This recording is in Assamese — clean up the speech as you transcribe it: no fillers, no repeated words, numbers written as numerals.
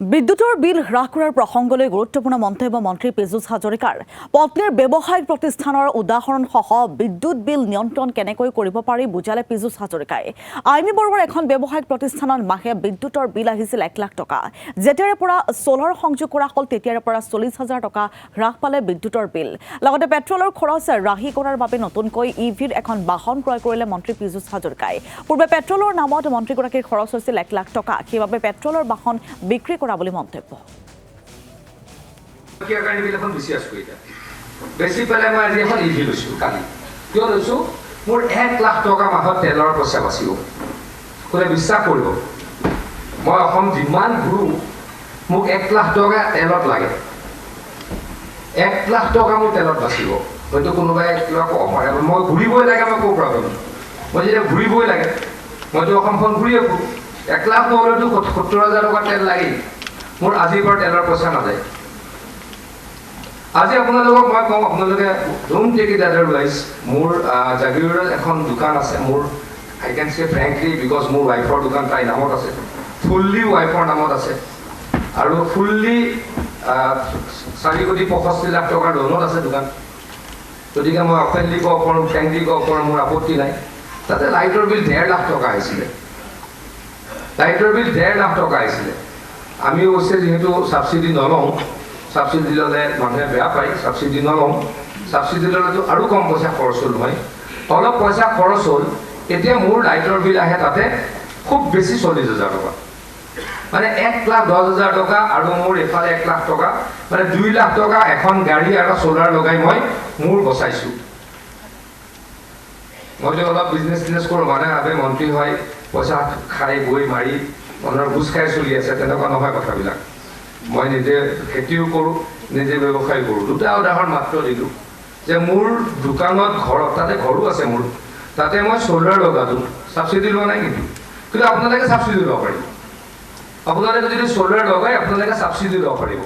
বিদ্যুতৰ বিল হ্ৰাস কৰাৰ প্ৰসংগলৈ গুৰুত্বপূৰ্ণ মন্তব্য মন্ত্ৰী পীযুষ হাজৰিকাৰ পত্নীৰ ব্যৱসায়িক প্ৰতিষ্ঠানৰ উদাহৰণসহ বিদ্যুৎ বিল নিয়ন্ত্ৰণ কেনেকৈ কৰিব পাৰি বুজালে পীযুষ হাজৰিকাই আইমি বৰুৱাৰ এখন ব্যৱসায়িক প্ৰতিষ্ঠানত মাহে বিদ্যুতৰ বিল আহিছিল 1 লাখ টকা যেতিয়াৰে পৰা সোলাৰ সংযোগ কৰা হ'ল তেতিয়াৰে পৰা 40,000 টকা হ্ৰাস পালে বিদ্যুতৰ বিল লগতে পেট্ৰলৰ খৰচ ৰাহি কৰাৰ বাবে নতুনকৈ ইভিৰ এখন বাহন ক্ৰয় কৰিলে মন্ত্ৰী পীযুষ হাজৰিকাই পূৰ্বে পেট্ৰলৰ নামত মন্ত্ৰীগৰাকীৰ খৰচ হৈছিল 1 লাখ টকা সেইবাবে পেট্ৰলৰ বাহন বিক্ৰী কৰা বুলি মন্তব্য কিয় কাৰণে বিল এখন বেছি আছো এটা বেছি পেলাই মই আজি এখন ইভি লৈছো কালি কিয় লৈছো মোৰ 1 লাখ টকা মাহত তেলৰ পইচা বাচিব কোনে বিশ্বাস কৰিব মই অসম যিমান ঘূৰো মোক 1 লাখ টকা তেলত লাগে 1 লাখ টকা মোৰ তেলত বাচিব হয়তো কোনোবাই কিবা ক'ব পাৰে মই ঘূৰিবই লাগে মই ক'ৰ পৰা পাম মই যেতিয়া ঘূৰিবই লাগে মইতো অসমখন ঘূৰিয়ে ফুৰো 1 লাখ নহ'লেতো 70,000 টকা তেল লাগেই মোৰ আজিৰ পৰা তেলৰ পইচা নাযায় আজি আপোনালোকক মই কওঁ আপোনালোকে ডোন্ট টেক ইট আদাৰৱাইজ মোৰ জাগিৰোডত এখন দোকান আছে মোৰ আই কেন সে ফ্ৰেংকলি বিকজ মোৰ ৱাইফৰ দোকান তাই নামত আছে ফুল্লি ৱাইফৰ নামত আছে আৰু ফুল্লি 4,65 লাখ টকাৰ লোনত আছে দোকান গতিকে মই অফেনলি ক'ব পাৰোঁ ফ্ৰেংকলি ক'ব পাৰোঁ মোৰ আপত্তি নাই তাতে লাইটৰ বিল 1.5 লাখ টকা আহিছিলে লাইটৰ বিল 1.5 লাখ টকা আহিছিলে আমি অৱশ্যে যেহেতু সাবসিডি নলওঁ সাবসিডি ল'লে মানুহে বেয়া পায় সাবসিডি নলওঁ সাবসিডি ল'লেতো আৰু কম পইচা খৰচ হ'ল নহয় অলপ পইচা খৰচ হ'ল এতিয়া মোৰ লাইটৰ বিল আহে তাতে খুব বেছি 40,000 টকা মানে 1,10,000 টকা আৰু মোৰ এফালে 1 লাখ টকা মানে 2 লাখ টকা এখন গাড়ী আৰু সোলাৰ লগাই মই মোৰ বচাইছোঁ মইতো অলপ বিজনেছ কৰোঁ মানে আবে মন্ত্ৰী হয় পইচা খাই গৈ মাৰি মানুহৰ ঘুচ খাই চলি আছে তেনেকুৱা নহয় কথাবিলাক মই নিজে খেতিও কৰোঁ নিজে ব্যৱসায় কৰোঁ দুটা উদাহৰণ মাত্ৰ দিলোঁ যে মোৰ দোকানত ঘৰত তাতে ঘৰো আছে মোৰ তাতে মই সোলাৰ লগালোঁ ছাবচিডি লোৱা নাই কিন্তু আপোনালোকে ছাবচিডি ল'ব পাৰিব আপোনালোকে যদি সোলাৰ লগায় আপোনালোকে ছাবচিডি ল'ব পাৰিব